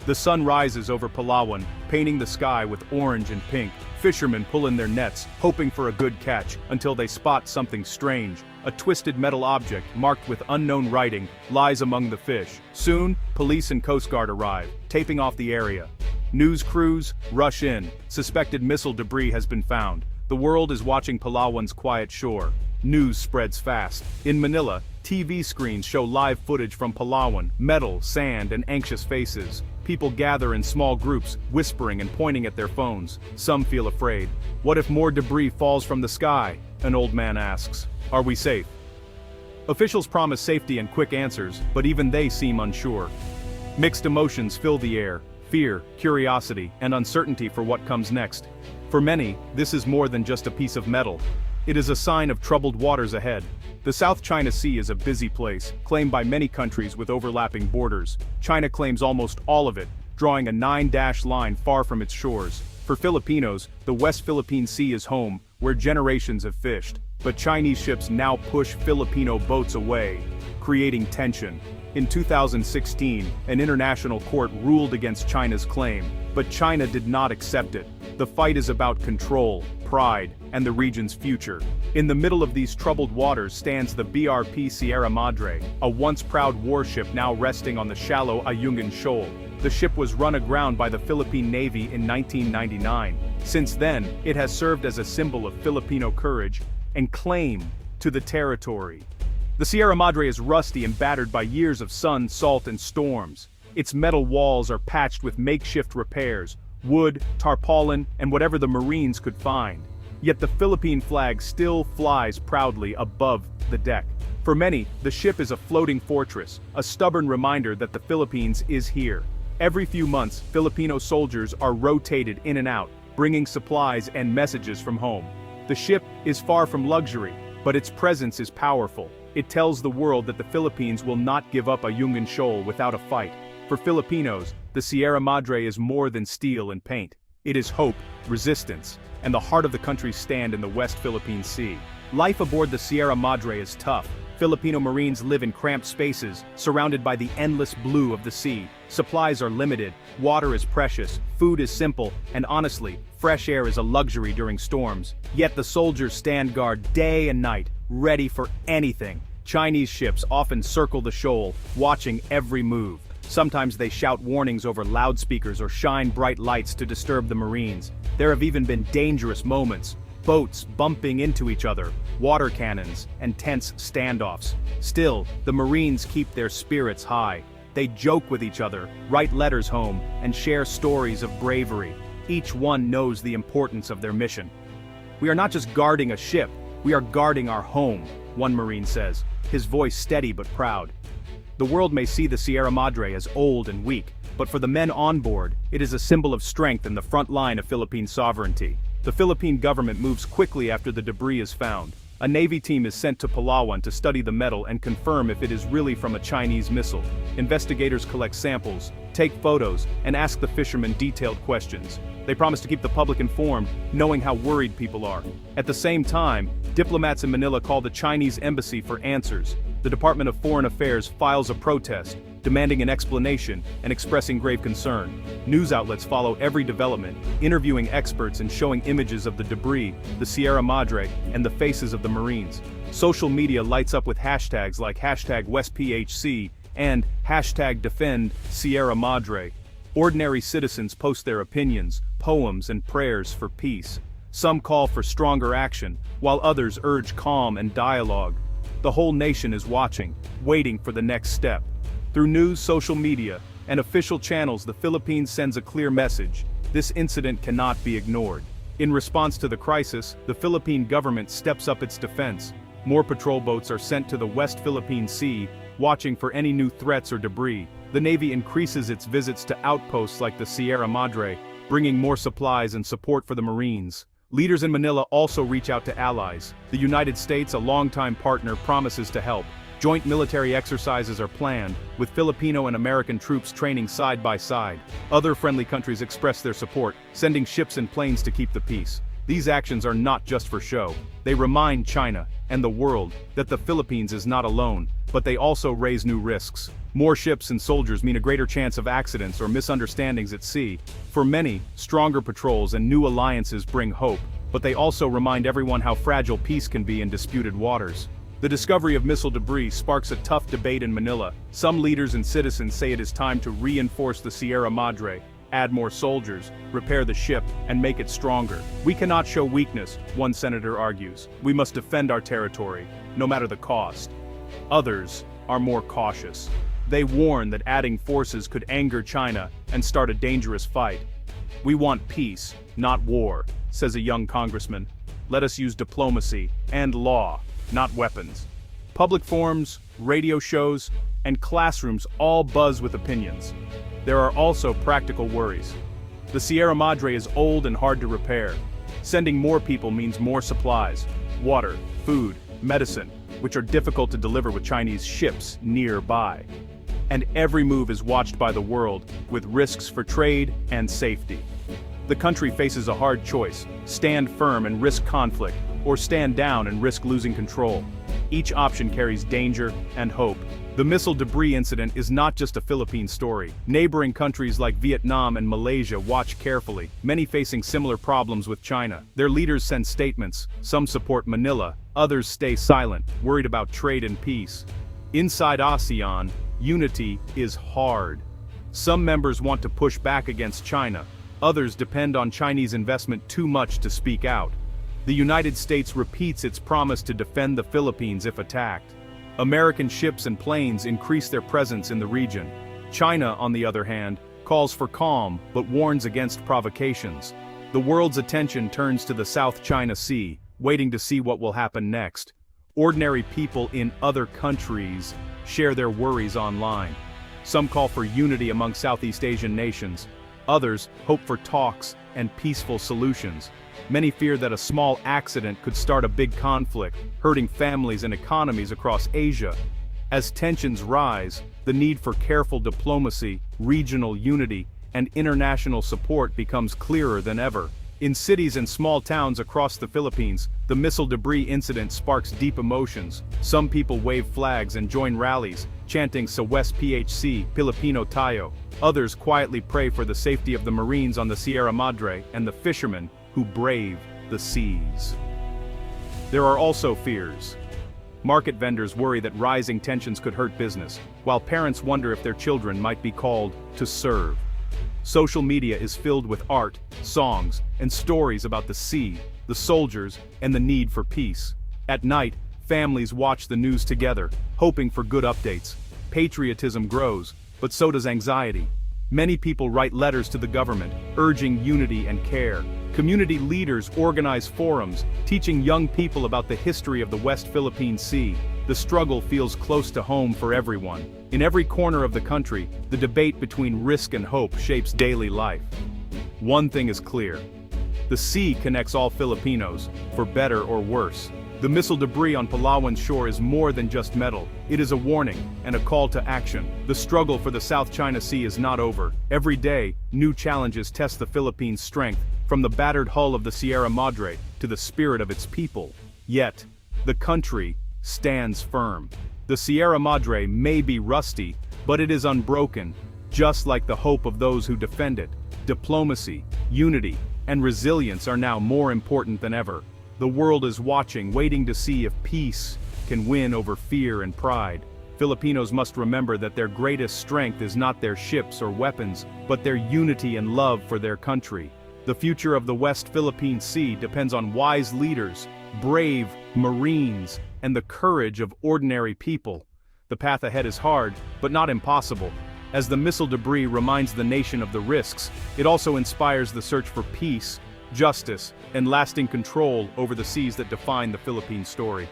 The sun rises over Palawan, painting the sky with orange and pink. Fishermen pull in their nets, hoping for a good catch, until they spot something strange. A twisted metal object, marked with unknown writing, lies among the fish. Soon, police and Coast Guard arrive, taping off the area. News crews rush in. Suspected missile debris has been found. The world is watching Palawan's quiet shore. News spreads fast. In Manila, TV screens show live footage from Palawan, metal, sand, and anxious faces. People gather in small groups, whispering and pointing at their phones. Some feel afraid. What if more debris falls from the sky? An old man asks. Are we safe? Officials promise safety and quick answers, but even they seem unsure. Mixed emotions fill the air: fear, curiosity, and uncertainty for what comes next. For many, this is more than just a piece of metal. It is a sign of troubled waters ahead. The South China Sea is a busy place, claimed by many countries with overlapping borders. China claims almost all of it, drawing a 9-dash line far from its shores. For Filipinos, the West Philippine Sea is home, where generations have fished. But Chinese ships now push Filipino boats away, creating tension. In 2016, an international court ruled against China's claim, but China did not accept it. The fight is about control, pride, and the region's future. In the middle of these troubled waters stands the BRP Sierra Madre, a once proud warship now resting on the shallow Ayungin Shoal. The ship was run aground by the Philippine Navy in 1999. Since then, it has served as a symbol of Filipino courage and claim to the territory. The Sierra Madre is rusty and battered by years of sun, salt, and storms. Its metal walls are patched with makeshift repairs, wood, tarpaulin, and whatever the Marines could find. Yet the Philippine flag still flies proudly above the deck. For many, the ship is a floating fortress, a stubborn reminder that the Philippines is here. Every few months, Filipino soldiers are rotated in and out, bringing supplies and messages from home. The ship is far from luxury, but its presence is powerful. It tells the world that the Philippines will not give up Ayungin Shoal without a fight. For Filipinos, the Sierra Madre is more than steel and paint. It is hope, resistance, and the heart of the country's stand in the West Philippine Sea. Life aboard the Sierra Madre is tough. Filipino Marines live in cramped spaces, surrounded by the endless blue of the sea. Supplies are limited, water is precious, food is simple, and honestly, fresh air is a luxury during storms. Yet the soldiers stand guard day and night, ready for anything. Chinese ships often circle the shoal, watching every move. Sometimes they shout warnings over loudspeakers or shine bright lights to disturb the Marines. There have even been dangerous moments. Boats bumping into each other, water cannons, and tense standoffs. Still, the Marines keep their spirits high. They joke with each other, write letters home, and share stories of bravery. Each one knows the importance of their mission. "We are not just guarding a ship, we are guarding our home," one Marine says, his voice steady but proud. The world may see the Sierra Madre as old and weak, but for the men on board, it is a symbol of strength in the front line of Philippine sovereignty. The Philippine government moves quickly after the debris is found. A Navy team is sent to Palawan to study the metal and confirm if it is really from a Chinese missile. Investigators collect samples, take photos, and ask the fishermen detailed questions. They promise to keep the public informed, knowing how worried people are. At the same time, diplomats in Manila call the Chinese embassy for answers. The Department of Foreign Affairs files a protest, demanding an explanation and expressing grave concern. News outlets follow every development, interviewing experts and showing images of the debris, the Sierra Madre, and the faces of the Marines. Social media lights up with hashtags like #WestPHC and #Defend Sierra Madre. Ordinary citizens post their opinions, poems, and prayers for peace. Some call for stronger action, while others urge calm and dialogue. The whole nation is watching, waiting for the next step. Through news, social media, and official channels, the Philippines sends a clear message: this incident cannot be ignored. In response to the crisis, the Philippine government steps up its defense. More patrol boats are sent to the West Philippine Sea, watching for any new threats or debris. The Navy increases its visits to outposts like the Sierra Madre, bringing more supplies and support for the Marines. Leaders in Manila also reach out to allies. The United States, a longtime partner, promises to help. Joint military exercises are planned, with Filipino and American troops training side by side. Other friendly countries express their support, sending ships and planes to keep the peace. These actions are not just for show. They remind China and the world that the Philippines is not alone, but they also raise new risks. More ships and soldiers mean a greater chance of accidents or misunderstandings at sea. For many, stronger patrols and new alliances bring hope, but they also remind everyone how fragile peace can be in disputed waters. The discovery of missile debris sparks a tough debate in Manila. Some leaders and citizens say it is time to reinforce the Sierra Madre, add more soldiers, repair the ship, and make it stronger. We cannot show weakness, one senator argues. We must defend our territory, no matter the cost. Others are more cautious. They warn that adding forces could anger China and start a dangerous fight. We want peace, not war, says a young congressman. Let us use diplomacy and law, not weapons. Public forums, radio shows, and classrooms all buzz with opinions. There are also practical worries. The Sierra Madre is old and hard to repair. Sending more people means more supplies, water, food, medicine, which are difficult to deliver with Chinese ships nearby. And every move is watched by the world, with risks for trade and safety. The country faces a hard choice: stand firm and risk conflict, or stand down and risk losing control. Each option carries danger and hope. The missile debris incident is not just a Philippine story. Neighboring countries like Vietnam and Malaysia watch carefully, many facing similar problems with China. Their leaders send statements, some support Manila, others stay silent, worried about trade and peace. Inside ASEAN, unity is hard. Some members want to push back against China, others depend on Chinese investment too much to speak out. The United States repeats its promise to defend the Philippines if attacked. American ships and planes increase their presence in the region. China, on the other hand, calls for calm but warns against provocations. The world's attention turns to the South China Sea, waiting to see what will happen next. Ordinary people in other countries share their worries online. Some call for unity among Southeast Asian nations. Others hope for talks and peaceful solutions. Many fear that a small accident could start a big conflict, hurting families and economies across Asia. As tensions rise, the need for careful diplomacy, regional unity, and international support becomes clearer than ever. In cities and small towns across the Philippines, the missile debris incident sparks deep emotions. Some people wave flags and join rallies, chanting "Sa West PHC, Filipino tayo." Others quietly pray for the safety of the Marines on the Sierra Madre and the fishermen who brave the seas. There are also fears. Market vendors worry that rising tensions could hurt business, while parents wonder if their children might be called to serve. Social media is filled with art, songs, and stories about the sea, the soldiers, and the need for peace. At night, families watch the news together, hoping for good updates. Patriotism grows, but so does anxiety. Many people write letters to the government, urging unity and care. Community leaders organize forums, teaching young people about the history of the West Philippine Sea. The struggle feels close to home for everyone. In every corner of the country, the debate between risk and hope shapes daily life. One thing is clear: the sea connects all Filipinos, for better or worse. The missile debris on Palawan's shore is more than just metal. It is a warning and a call to action. The struggle for the South China Sea is not over. Every day, new challenges test the Philippines' strength, from the battered hull of the Sierra Madre to the spirit of its people. Yet, the country stands firm. The Sierra Madre may be rusty, but it is unbroken, just like the hope of those who defend it. Diplomacy, unity, and resilience are now more important than ever. The world is watching, waiting to see if peace can win over fear and pride. Filipinos must remember that their greatest strength is not their ships or weapons, but their unity and love for their country. The future of the West Philippine Sea depends on wise leaders, brave Marines, and the courage of ordinary people. The path ahead is hard, but not impossible. As the missile debris reminds the nation of the risks, it also inspires the search for peace, justice, and lasting control over the seas that define the Philippine story.